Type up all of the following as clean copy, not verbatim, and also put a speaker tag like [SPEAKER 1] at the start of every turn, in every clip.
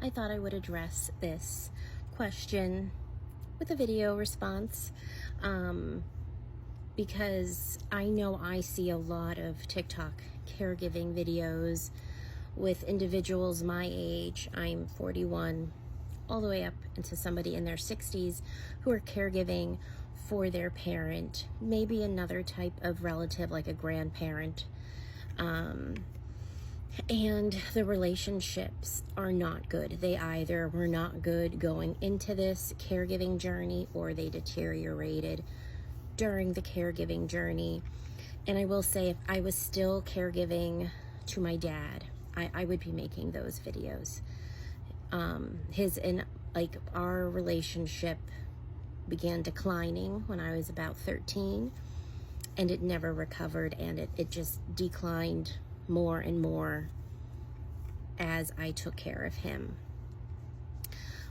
[SPEAKER 1] I thought I would address this question with a video response because I know I see a lot of TikTok caregiving videos with individuals my age. I'm 41, all the way up into somebody in their 60s who are caregiving for their parent, maybe another type of relative like a grandparent. And the relationships are not good. They either were not good going into this caregiving journey or they deteriorated during the caregiving journey. And I will say, if I was still caregiving to my dad, I would be making those videos. Our relationship began declining when I was about 13, and it never recovered, and it just declined more and more as I took care of him.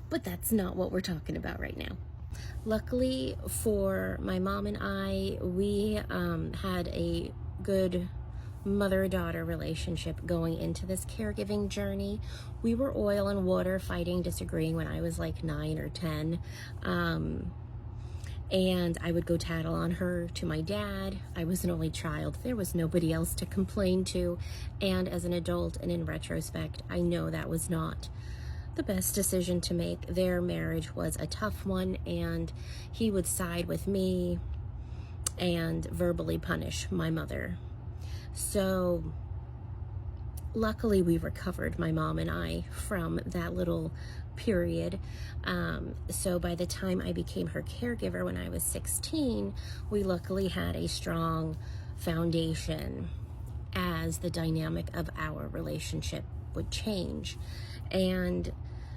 [SPEAKER 1] But that's not what we're talking about right now. Luckily for my mom and I, we had a good mother-daughter relationship going into this caregiving journey. We were oil and water, fighting, disagreeing when I was like 9 or 10. And I would go tattle on her to my dad. I was an only child. There was nobody else to complain to. And as an adult and in retrospect, I know that was not the best decision to make. Their marriage was a tough one, and he would side with me and verbally punish my mother. So luckily we recovered, my mom and I, from that little period. So by the time I became her caregiver when I was 16, we luckily had a strong foundation as the dynamic of our relationship would change. And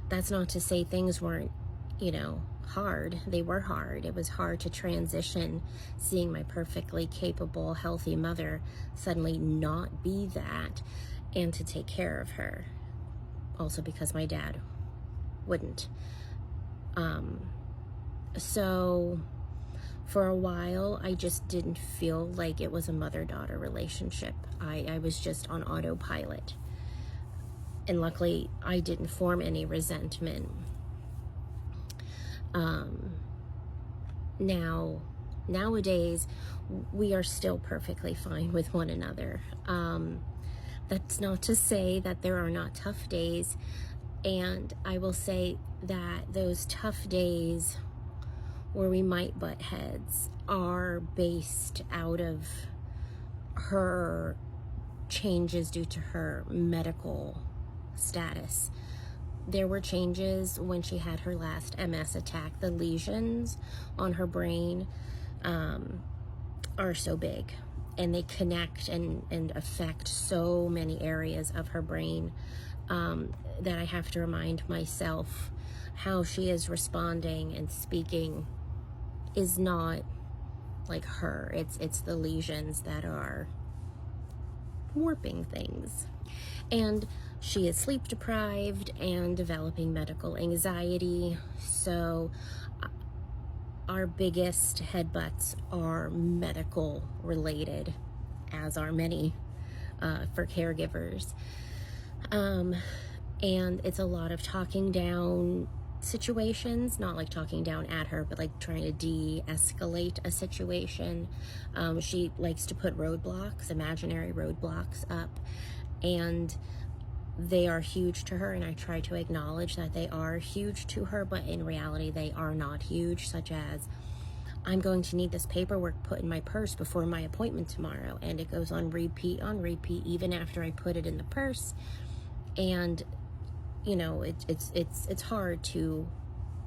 [SPEAKER 1] that's not to say things weren't, hard. They were hard. It was hard to transition, seeing my perfectly capable, healthy mother suddenly not be that, and to take care of her. Also because my dad wouldn't. So for a while, I just didn't feel like it was a mother-daughter relationship. I was just on autopilot. And luckily, I didn't form any resentment. Nowadays, we are still perfectly fine with one another. That's not to say that there are not tough days. And I will say that those tough days where we might butt heads are based out of her changes due to her medical status. There were changes when she had her last MS attack. The lesions on her brain are so big, and they connect and affect so many areas of her brain that I have to remind myself how she is responding and speaking is not like her. It's the lesions that are warping things. And she is sleep deprived and developing medical anxiety. So our biggest headbutts are medical related, as are many for caregivers. And it's a lot of talking down situations, not like talking down at her, but like trying to de-escalate a situation. She likes to put roadblocks, imaginary roadblocks up, and they are huge to her, and I try to acknowledge that they are huge to her, but in reality they are not huge, such as, I'm going to need this paperwork put in my purse before my appointment tomorrow, and it goes on repeat even after I put it in the purse. And it's hard to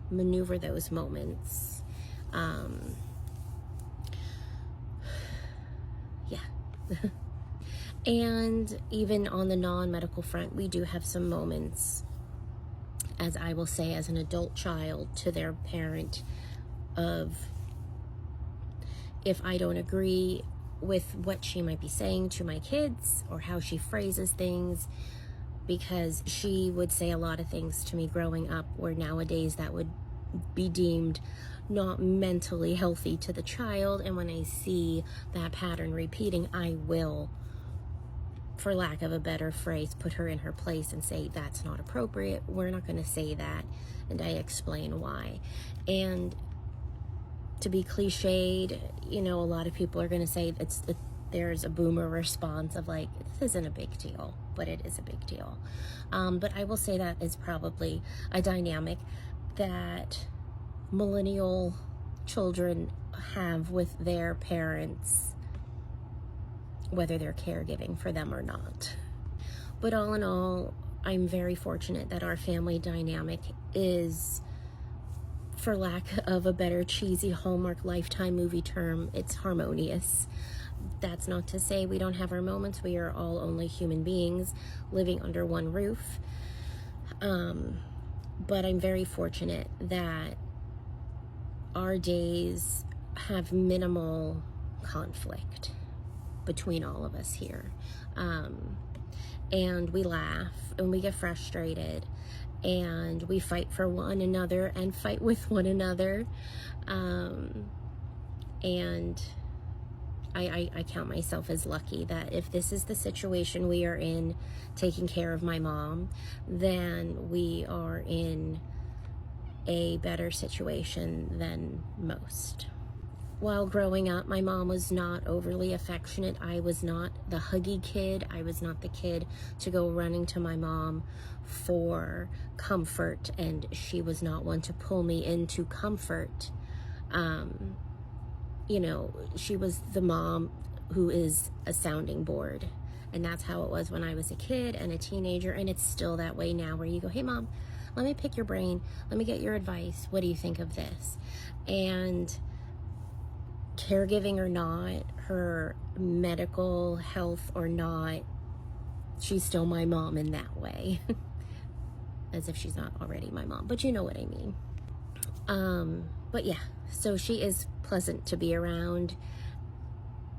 [SPEAKER 1] maneuver those moments. And even on the non-medical front, we do have some moments, as I will say, as an adult child to their parent, of, if I don't agree with what she might be saying to my kids or how she phrases things, because she would say a lot of things to me growing up where nowadays that would be deemed not mentally healthy to the child. And when I see that pattern repeating, I will for lack of a better phrase, put her in her place and say, that's not appropriate. We're not going to say that. And I explain why. And to be cliched, you know, a lot of people are going to say there's a boomer response of like, this isn't a big deal, but it is a big deal. But I will say that is probably a dynamic that millennial children have with their parents, whether they're caregiving for them or not. But all in all, I'm very fortunate that our family dynamic is, for lack of a better cheesy Hallmark Lifetime movie term, it's harmonious. That's not to say we don't have our moments. We are all only human beings living under one roof. But I'm very fortunate that our days have minimal conflict between all of us here. And we laugh and we get frustrated and we fight for one another and fight with one another. And I count myself as lucky that if this is the situation we are in, taking care of my mom, then we are in a better situation than most. While growing up, my mom was not overly affectionate. I was not the huggy kid. I was not the kid to go running to my mom for comfort, and she was not one to pull me into comfort. You know, she was the mom who is a sounding board. And that's how it was when I was a kid and a teenager, and it's still that way now, where you go, hey mom, let me pick your brain. Let me get your advice. What do you think of this? And caregiving or not, her medical health or not, she's still my mom in that way. As if she's not already my mom, but you know what I mean. But yeah, so she is pleasant to be around,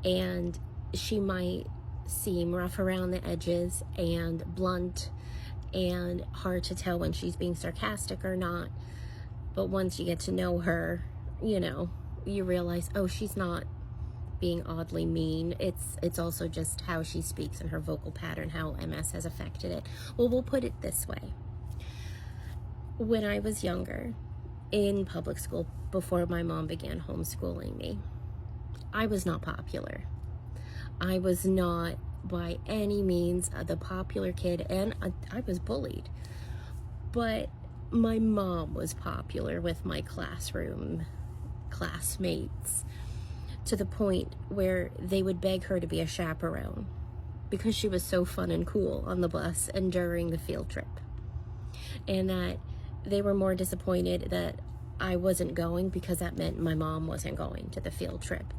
[SPEAKER 1] and she might seem rough around the edges and blunt and hard to tell when she's being sarcastic or not. But once you get to know her, you know, you realize, oh, she's not being oddly mean. It's also just how she speaks and her vocal pattern, how MS has affected it. Well, we'll put it this way. When I was younger, in public school, before my mom began homeschooling me, I was not popular. I was not by any means the popular kid, and I was bullied. But my mom was popular with my classroom classmates, to the point where they would beg her to be a chaperone because she was so fun and cool on the bus and during the field trip. And that they were more disappointed that I wasn't going because that meant my mom wasn't going to the field trip.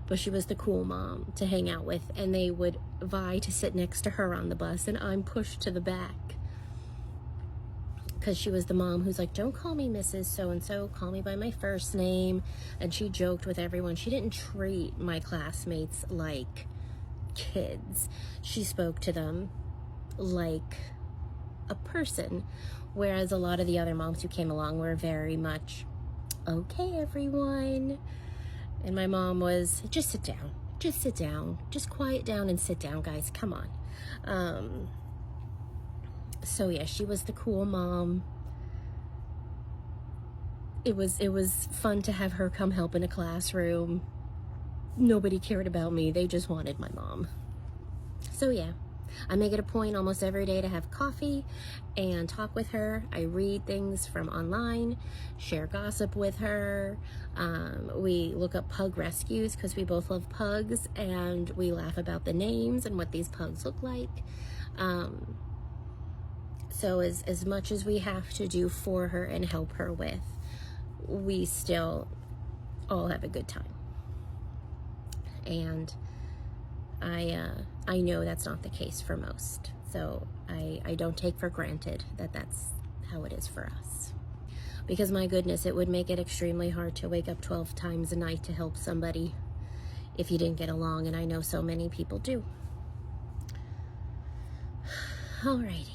[SPEAKER 1] But she was the cool mom to hang out with, and they would vie to sit next to her on the bus, and I'm pushed to the back because she was the mom who's like, don't call me Mrs. So-and-so, call me by my first name. And she joked with everyone. She didn't treat my classmates like kids. She spoke to them like a person, whereas a lot of the other moms who came along were very much, okay, everyone. And my mom was, just sit down, just quiet down and sit down, guys, come on. So yeah, she was the cool mom. It was fun to have her come help in a classroom. Nobody cared about me, they just wanted my mom. So yeah, I make it a point almost every day to have coffee and talk with her. I read things from online, share gossip with her. We look up pug rescues because we both love pugs, and we laugh about the names and what these pugs look like. So as much as we have to do for her and help her with, we still all have a good time. And I know that's not the case for most. So I don't take for granted that that's how it is for us. Because my goodness, it would make it extremely hard to wake up 12 times a night to help somebody if you didn't get along, and I know so many people do. Alrighty.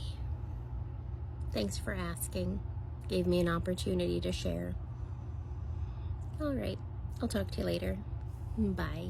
[SPEAKER 1] Thanks for asking. Gave me an opportunity to share. Alright, I'll talk to you later. Bye.